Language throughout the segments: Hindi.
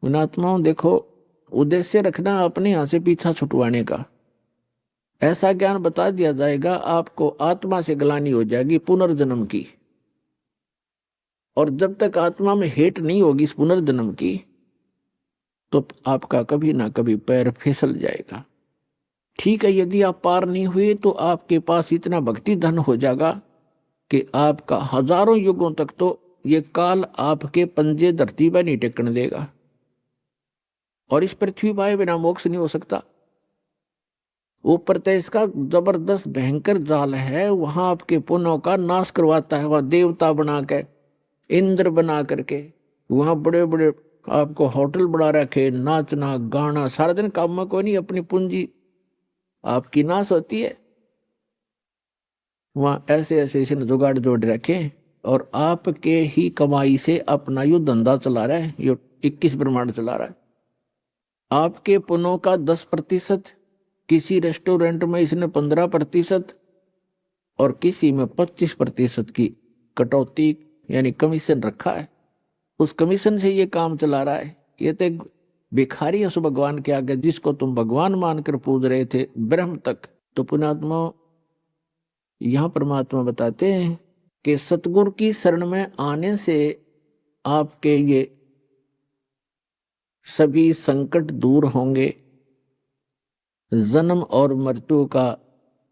पुण्यात्माओं देखो, उद्देश्य रखना अपने यहां से पीछा छुटवाने का। ऐसा ज्ञान बता दिया जाएगा, आपको आत्मा से ग्लानि हो जाएगी पुनर्जन्म की, और जब तक आत्मा में हेट नहीं होगी इस पुनर्जन्म की, तो आपका कभी ना कभी पैर फिसल जाएगा। ठीक है, यदि आप पार नहीं हुए तो आपके पास इतना भक्ति धन हो जाएगा कि आपका हजारों युगों तक तो ये काल आपके पंजे धरती पर नहीं टेकने देगा, और इस पृथ्वी पर बिना मोक्ष नहीं हो सकता। ऊपर तो इसका जबरदस्त भयंकर जाल है, वहां आपके पुण्यों का नाश करवाता है। वहां देवता बना के, इंद्र बना करके, वहां बड़े बड़े आपको होटल बना रखे, नाचना गाना सारा दिन काम में कोई नहीं, अपनी पूंजी आपकी नाश होती है। वहां ऐसे ऐसे इसने जुगाड़ जोड़ रखे, और आपके ही कमाई से अपना यो धंधा चला रहा है, यो 21 ब्रह्मांड चला रहा है। आपके पुण्यों का 10%, किसी रेस्टोरेंट में इसने 15% और किसी में 25% की कटौती यानी कमीशन रखा है। उस कमीशन से ये काम चला रहा है। ये तो एक भिखारी है उस भगवान के आगे, जिसको तुम भगवान मानकर पूज रहे थे ब्रह्म तक। तो पुण्यात्मा, यहां परमात्मा बताते हैं कि सतगुरु की शरण में आने से आपके ये सभी संकट दूर होंगे, जन्म और मृत्यु का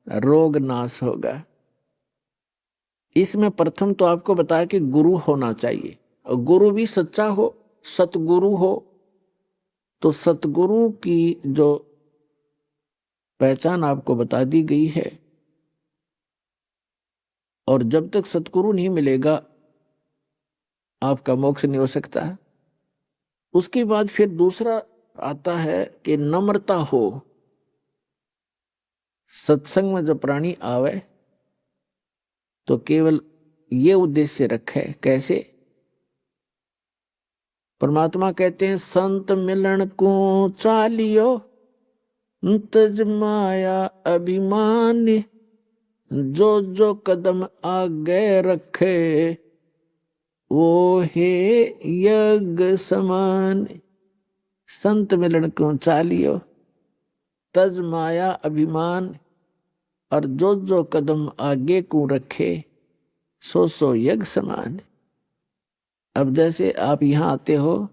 रोग नाश होगा। इसमें प्रथम तो आपको बताया कि गुरु होना चाहिए, और गुरु भी सच्चा हो, सतगुरु हो। तो सतगुरु की जो पहचान आपको बता दी गई है, और जब तक सतगुरु नहीं मिलेगा आपका मोक्ष नहीं हो सकता। उसके बाद फिर दूसरा आता है कि नम्रता हो। सत्संग में जब प्राणी आवे तो केवल ये उद्देश्य रखे। कैसे? परमात्मा कहते हैं, संत मिलन को चालियो तज माया अभिमान, जो जो कदम आगे रखे वो हे यज्ञ समान। संत मिलन को चालियो तज माया अभिमान, और जो जो कदम आगे को रखे सो सो यज्ञ समान। अब जैसे आप यहां आते हो,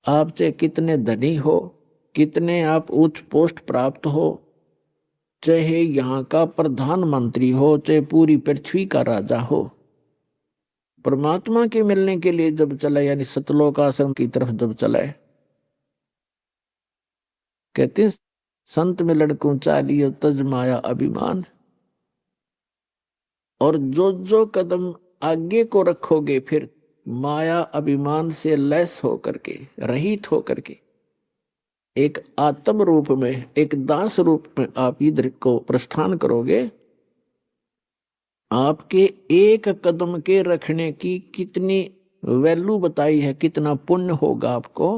आप चाहे कितने धनी हो, कितने आप उच्च पोस्ट प्राप्त हो, चाहे यहाँ का प्रधानमंत्री हो, चाहे पूरी पृथ्वी का राजा हो, परमात्मा के मिलने के लिए जब चले, यानी सतलोक आश्रम की तरफ जब चले, कहते संत मिलन को चालियो तज माया अभिमान। और जो जो कदम आगे को रखोगे, फिर माया अभिमान से लैस होकर के, रहित होकर के, एक आत्म रूप में, एक दास रूप में आप इधर को प्रस्थान करोगे। आपके एक कदम के रखने की कितनी वैल्यू बताई है, कितना पुण्य होगा आपको।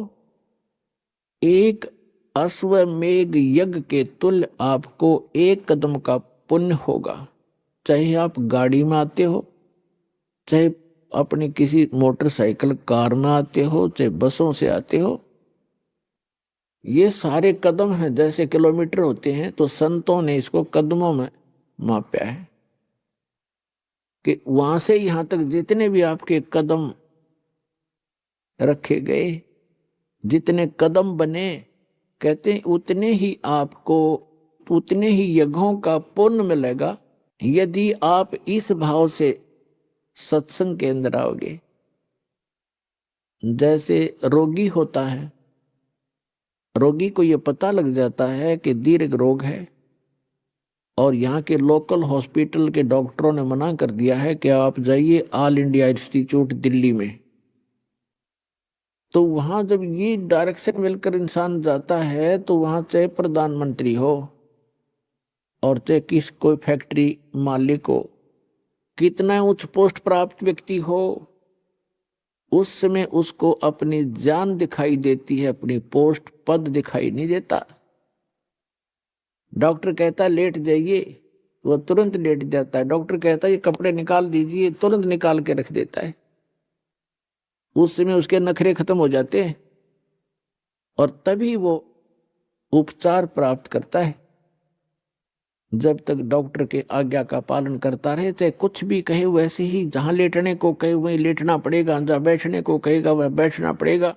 एक अश्वमेघ यज्ञ के तुल्य आपको एक कदम का पुण्य होगा। चाहे आप गाड़ी में आते हो, चाहे अपनी किसी मोटरसाइकिल कार में आते हो, चाहे बसों से आते हो, ये सारे कदम हैं। जैसे किलोमीटर होते हैं, तो संतों ने इसको कदमों में मापा है कि वहां से यहां तक जितने भी आपके कदम रखे गए, जितने कदम बने, कहते हैं उतने ही आपको, उतने ही यज्ञों का पुण्य मिलेगा यदि आप इस भाव से सत्संग के अंदर आओगे। जैसे रोगी होता है, रोगी को यह पता लग जाता है कि दीर्घ रोग है, और यहाँ के लोकल हॉस्पिटल के डॉक्टरों ने मना कर दिया है कि आप जाइए ऑल इंडिया इंस्टीट्यूट दिल्ली में। तो वहां जब ये डायरेक्शन मिलकर इंसान जाता है, तो वहां चाहे प्रधानमंत्री हो और चाहे किस कोई फैक्ट्री मालिक हो, कितना उच्च पोस्ट प्राप्त व्यक्ति हो, उस समय उसको अपनी जान दिखाई देती है, अपनी पोस्ट पद दिखाई नहीं देता। डॉक्टर कहता है लेट जाइए, वो तुरंत लेट जाता है। डॉक्टर कहता है ये कपड़े निकाल दीजिए, तुरंत निकाल के रख देता है। उस समय उसके नखरे खत्म हो जाते हैं। और तभी वो उपचार प्राप्त करता है। जब तक डॉक्टर के आज्ञा का पालन करता रहे, चाहे कुछ भी कहे वैसे ही, जहां लेटने को कहे वहीं लेटना पड़ेगा, जहां बैठने को कहेगा वह बैठना पड़ेगा,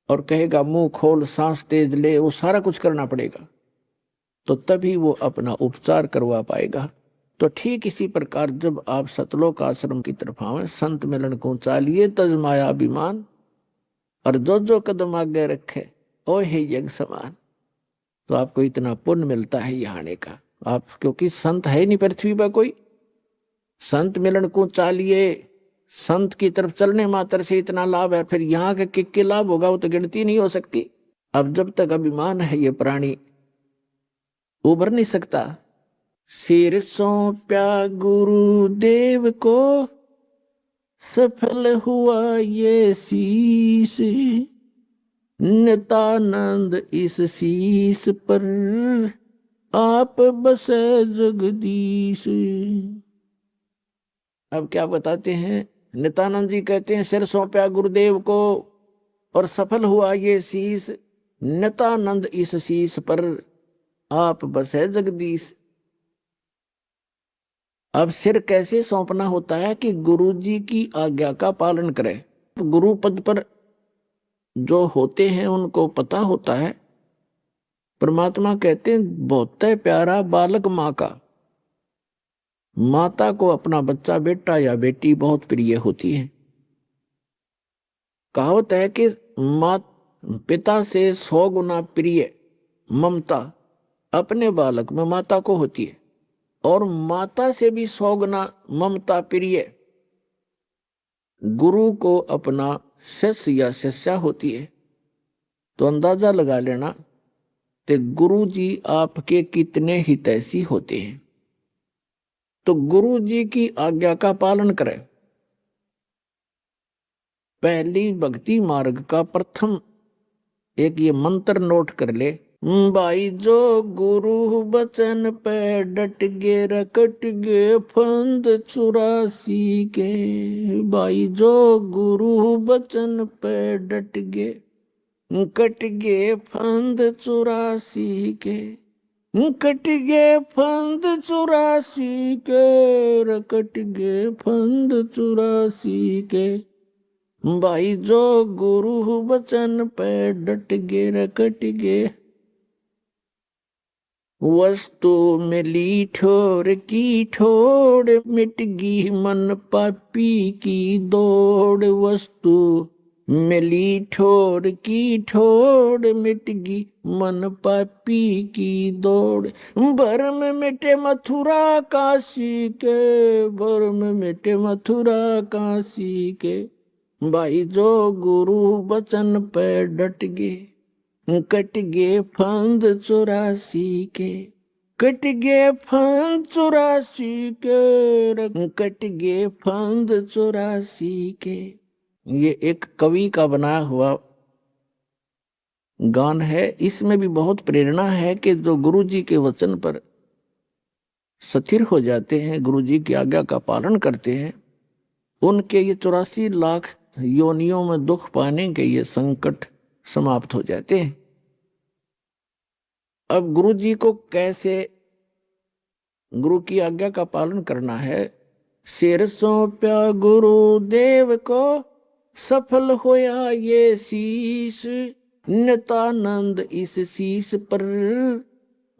और कहेगा मुंह खोल सांस तेज ले, वो सारा कुछ करना पड़ेगा, तो तभी वो अपना उपचार करवा पाएगा। तो ठीक इसी प्रकार जब आप सतलोक आश्रम की तरफ आवे, संत मिलन को चालिए तज माया अभिमान, और जो कदम आगे रखे ओ हे यज्ञ समान, तो आपको इतना पुण्य मिलता है यहाँ आने का। आप क्योंकि संत है नहीं पृथ्वी पर कोई, संत मिलन को चालिए, संत की तरफ चलने मात्र से इतना लाभ है, फिर यहाँ के किक लाभ होगा वो तो गिनती नहीं हो सकती। अब जब तक अभिमान है ये प्राणी उभर नहीं सकता। सिर सौंप्या गुरुदेव को, सफल हुआ ये शीश, नितानंद इस शीश पर, आप बसे जगदीश। अब क्या बताते हैं, नितानंद जी कहते हैं सिर सौंप्या गुरुदेव को और सफल हुआ ये शीश, नितानंद इस शीश पर, आप बसे जगदीश। अब सिर कैसे सौंपना होता है कि गुरु जी की आज्ञा का पालन करें। गुरु पद पर जो होते हैं उनको पता होता है, परमात्मा कहते हैं बहुत प्यारा बालक माँ का। माता को अपना बच्चा बेटा या बेटी बहुत प्रिय होती है। कहावत है कि माँ पिता से 100 गुना प्रिय ममता अपने बालक में माता को होती है, और माता से भी 100 गुना ममता प्रिय गुरु को अपना शिष्य या शिष्या होती है। तो अंदाजा लगा लेना कि गुरु जी आपके कितने हितैषी होते हैं। तो गुरु जी की आज्ञा का पालन करें। पहली भक्ति मार्ग का प्रथम एक ये मंत्र नोट कर ले, भाई जो गुरु बचन पे डट गे, रकट गे फंद 84 के। भाई जो गुरु बचन पे डट गे, कट गे फंद 84 के, कट गे फंद 84 के, रकट गे फंद 84 के। भाई जो गुरु बचन पे डट गे, रकट गे। वस्तु मिली ठोर की ठोड़, मिट गी मन पापी की दौड़। वस्तु मिली ठोर की ठोड़, मिट गी मन पापी की दौड़। भरम मिटे मथुरा काशी के, भरम मिटे मथुरा काशी के। भाई जो गुरु बचन पे डट गे, कट गे फंद 84 के, कट गे फंद 84 के, कट गे फंद 84 के। ये एक कवि का बनाया हुआ गान है। इसमें भी बहुत प्रेरणा है कि जो गुरु जी के वचन पर स्थिर हो जाते हैं, गुरु जी की आज्ञा का पालन करते हैं, उनके ये 84 लाख योनियों में दुख पाने के ये संकट समाप्त हो जाते हैं। अब गुरु जी को कैसे गुरु की आज्ञा का पालन करना है। सिर सौंप्या गुरुदेव को, सफल होया ये शीश, नितानंद इस शीश पर,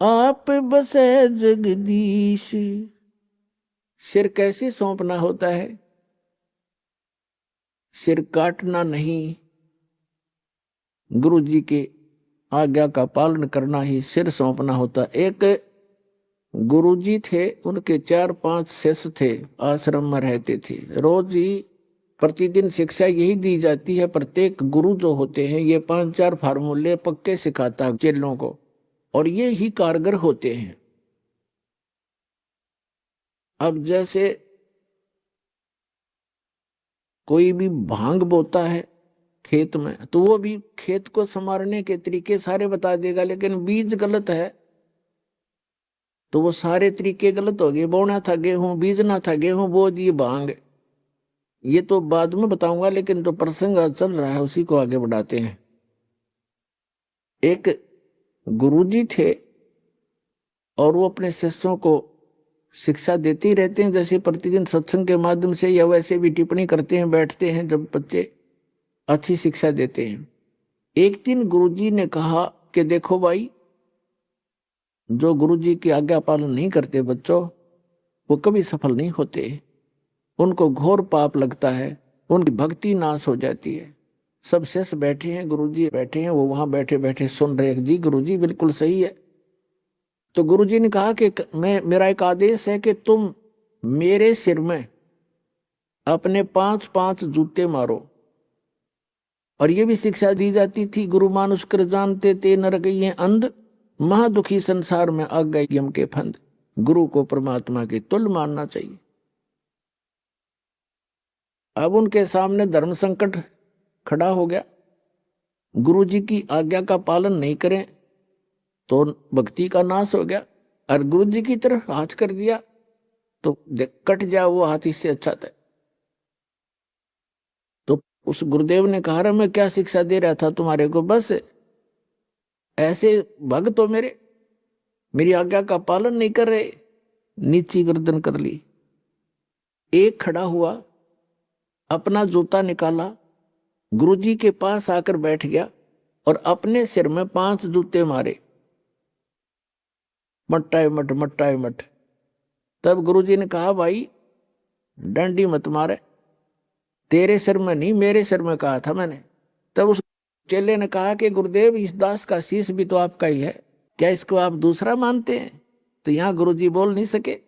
आप बसे जगदीश। सिर कैसे सौंपना होता है। सिर काटना नहीं, गुरु जी के आज्ञा का पालन करना ही सिर सौंपना होता। एक गुरु जी थे, उनके 4-5 शिष्य थे, आश्रम में रहते थे। रोज ही प्रतिदिन शिक्षा यही दी जाती है। प्रत्येक गुरु जो होते हैं ये 5-4 फार्मूले पक्के सिखाता है चेलों को, और ये ही कारगर होते हैं। अब जैसे कोई भी भांग बोता है खेत में, तो वो भी खेत को संवारने के तरीके सारे बता देगा, लेकिन बीज गलत है तो वो सारे तरीके गलत हो गए। बोना था गेहूं, बीजना था गेहूं, बो दिए भांग। ये तो बाद में बताऊंगा, लेकिन जो प्रसंग चल रहा है उसी को आगे बढ़ाते हैं। एक गुरुजी थे और वो अपने शिष्यों को शिक्षा देते ही रहते हैं, जैसे प्रतिदिन सत्संग के माध्यम से या वैसे भी टिप्पणी करते हैं, बैठते हैं जब बच्चे, अच्छी शिक्षा देते हैं। एक दिन गुरुजी ने कहा कि देखो भाई, जो गुरुजी की आज्ञा पालन नहीं करते बच्चों, वो कभी सफल नहीं होते, उनको घोर पाप लगता है, उनकी भक्ति नाश हो जाती है। सब शिष्य बैठे हैं, गुरुजी बैठे हैं, वो वहां बैठे बैठे सुन रहे हैं, जी गुरुजी बिल्कुल सही है। तो गुरुजी ने कहा कि मेरा एक आदेश है कि तुम मेरे सिर में अपने 5-5 जूते मारो। और ये भी शिक्षा दी जाती थी, गुरु मानुष कर जानते ते नर गए अंध, महादुखी संसार में आ गए यम के फंद। गुरु को परमात्मा के तुल्य मानना चाहिए। अब उनके सामने धर्म संकट खड़ा हो गया, गुरुजी की आज्ञा का पालन नहीं करें तो भक्ति का नाश हो गया, और गुरुजी की तरफ हाथ कर दिया तो कट जाए वो हाथ, इससे अच्छा था। तो उस गुरुदेव ने कहा, रहा मैं क्या शिक्षा दे रहा था तुम्हारे को, बस ऐसे भक्त तो मेरी आज्ञा का पालन नहीं कर रहे। नीची गर्दन कर ली। एक खड़ा हुआ, अपना जूता निकाला, गुरुजी के पास आकर बैठ गया और अपने सिर में 5 जूते मारे, मट्टाए मट मट्टाए मट। तब गुरुजी ने कहा, भाई डंडी मत मारे, तेरे सिर में नहीं मेरे सिर में कहा था मैंने। तब उस चेले ने कहा कि गुरुदेव, इस दास का शीश भी तो आपका ही है, क्या इसको आप दूसरा मानते हैं? तो यहां गुरुजी बोल नहीं सके।